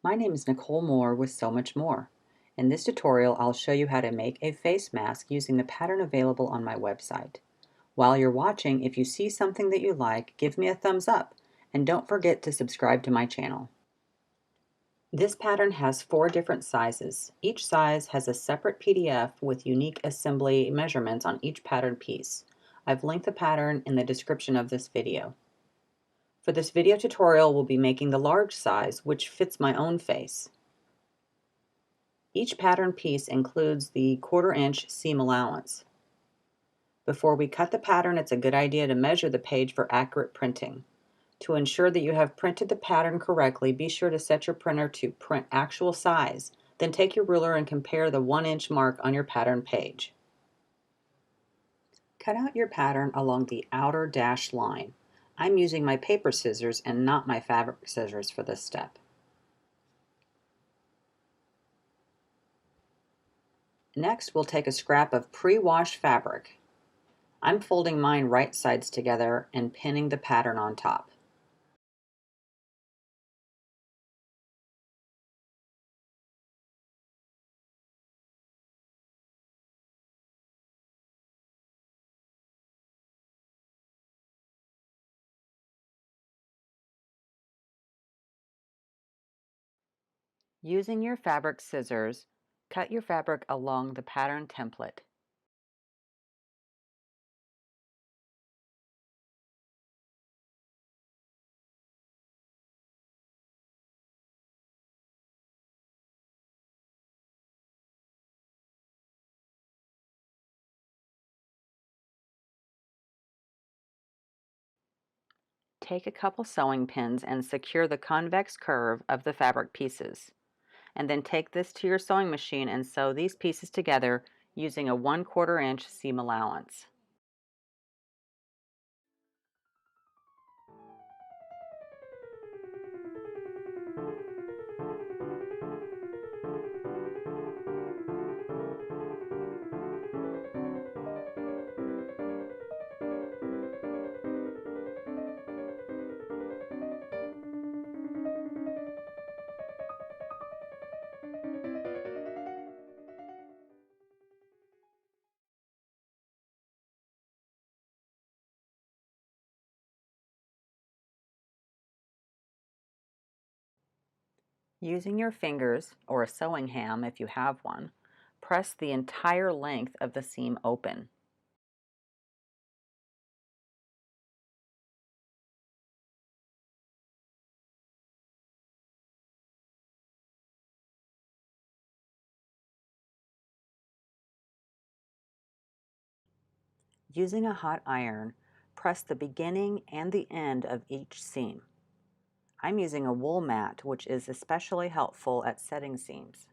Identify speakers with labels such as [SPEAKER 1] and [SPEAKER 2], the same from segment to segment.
[SPEAKER 1] My name is Nicole Moore with So Much More. In this tutorial, I'll show you how to make a face mask using the pattern available on my website. While you're watching, if you see something that you like, give me a thumbs up, and don't forget to subscribe to my channel. This pattern has 4 different sizes. Each size has a separate PDF with unique assembly measurements on each pattern piece. I've linked the pattern in the description of this video. For this video tutorial, we'll be making the large size, which fits my own face. Each pattern piece includes the 1/4 inch seam allowance. Before we cut the pattern, it's a good idea to measure the page for accurate printing. To ensure that you have printed the pattern correctly, be sure to set your printer to print actual size. Then take your ruler and compare the 1-inch mark on your pattern page. Cut out your pattern along the outer dashed line. I'm using my paper scissors and not my fabric scissors for this step. Next, we'll take a scrap of pre-washed fabric. I'm folding mine right sides together and pinning the pattern on top. Using your fabric scissors, cut your fabric along the pattern template. Take a couple sewing pins and secure the convex curve of the fabric pieces. And then take this to your sewing machine and sew these pieces together using a 1/4 inch seam allowance. Using your fingers, or a sewing ham if you have one, press the entire length of the seam open. Using a hot iron, press the beginning and the end of each seam. I'm using a wool mat, which is especially helpful at setting seams.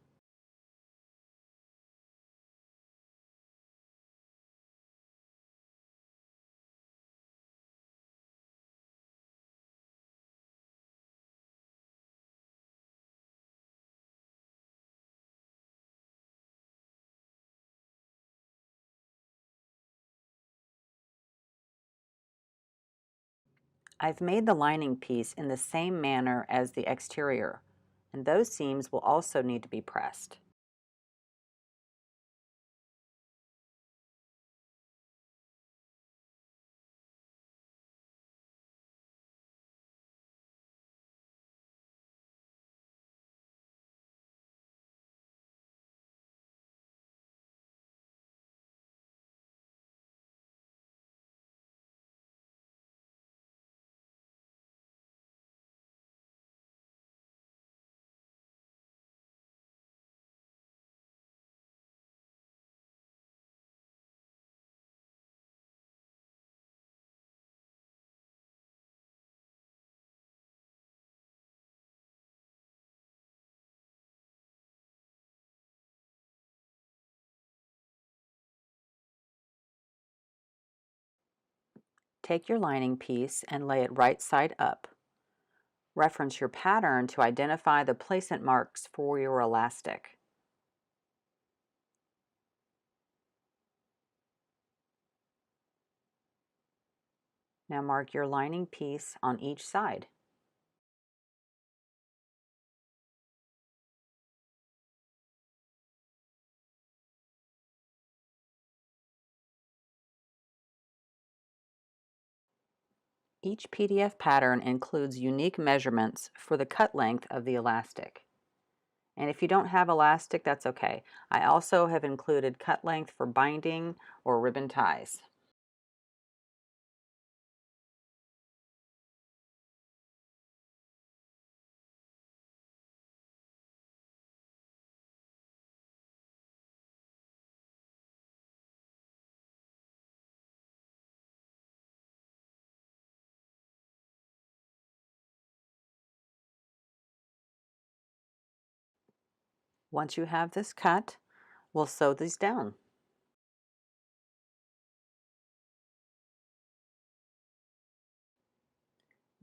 [SPEAKER 1] I've made the lining piece in the same manner as the exterior, and those seams will also need to be pressed. Take your lining piece and lay it right side up. Reference your pattern to identify the placement marks for your elastic. Now mark your lining piece on each side. Each PDF pattern includes unique measurements for the cut length of the elastic. And if you don't have elastic, that's okay. I also have included cut length for binding or ribbon ties. Once you have this cut, we'll sew these down.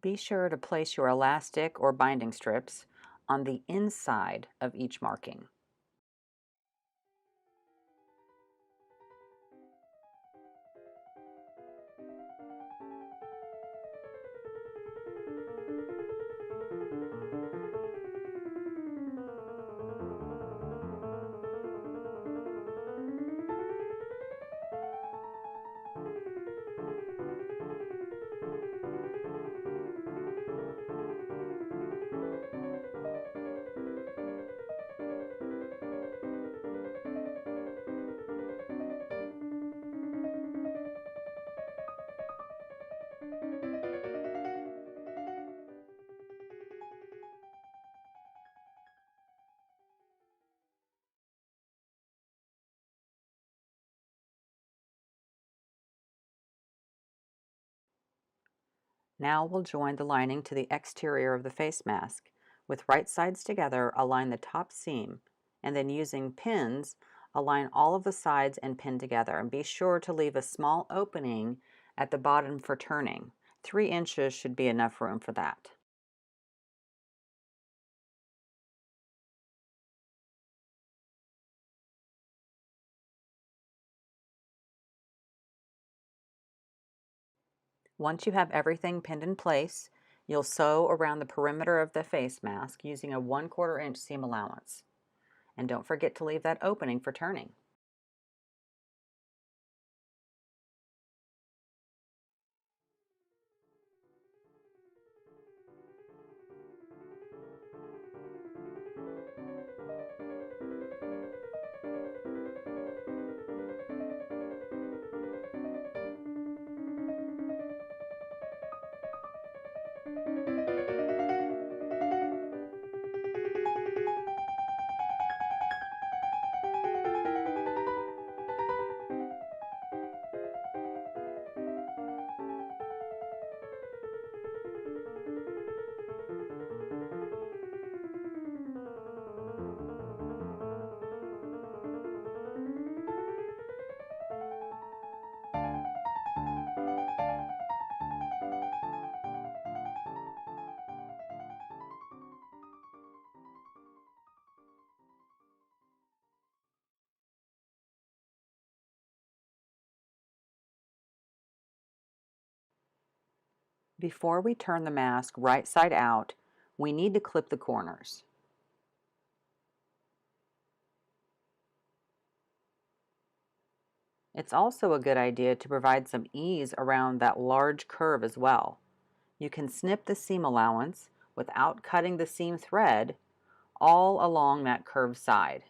[SPEAKER 1] Be sure to place your elastic or binding strips on the inside of each marking. Now we'll join the lining to the exterior of the face mask. With right sides together, align the top seam, and then using pins, align all of the sides and pin together. And be sure to leave a small opening at the bottom for turning. 3 inches should be enough room for that. Once you have everything pinned in place, you'll sew around the perimeter of the face mask using a 1/4 inch seam allowance. And don't forget to leave that opening for turning. Before we turn the mask right side out, we need to clip the corners. It's also a good idea to provide some ease around that large curve as well. You can snip the seam allowance without cutting the seam thread all along that curved side.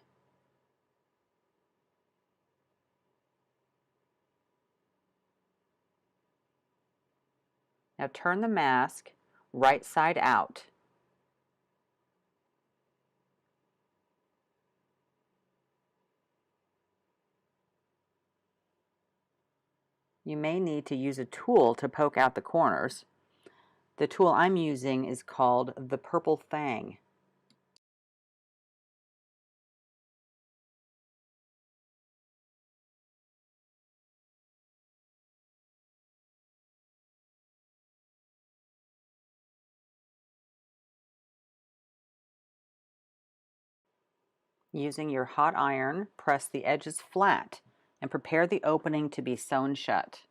[SPEAKER 1] Now turn the mask right side out. You may need to use a tool to poke out the corners. The tool I'm using is called the Purple Fang. Using your hot iron, press the edges flat and prepare the opening to be sewn shut.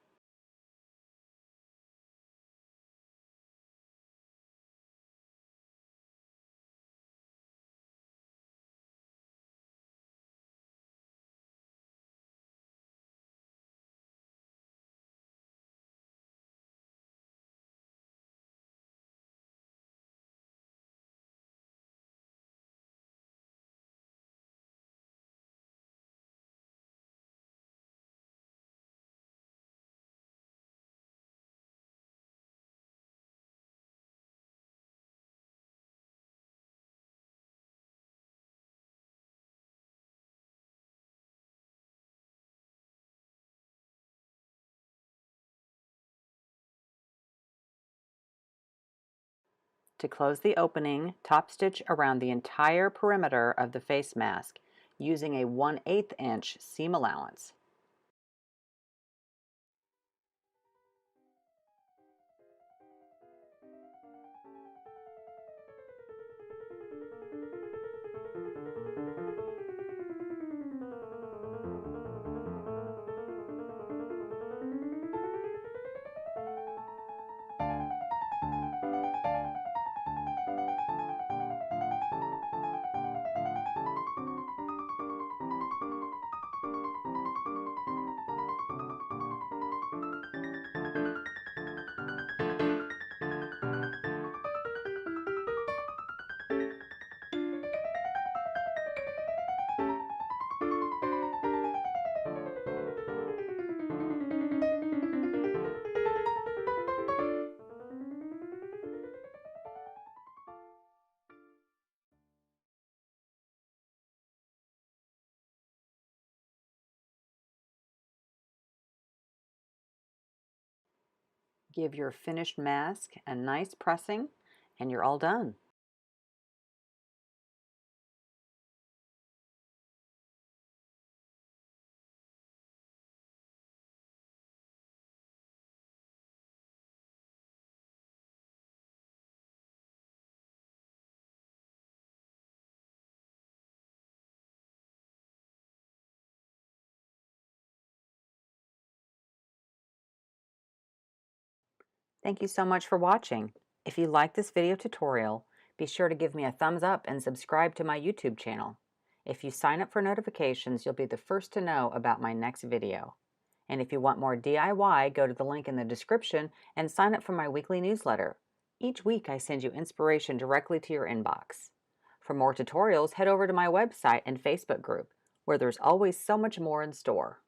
[SPEAKER 1] To close the opening, top stitch around the entire perimeter of the face mask using a 1/8 inch seam allowance. Give your finished mask a nice pressing, and you're all done. Thank you so much for watching. If you like this video tutorial, be sure to give me a thumbs up and subscribe to my YouTube channel. If you sign up for notifications, you'll be the first to know about my next video. And if you want more DIY, go to the link in the description and sign up for my weekly newsletter. Each week I send you inspiration directly to your inbox. For more tutorials, head over to my website and Facebook group, where there's always so much more in store.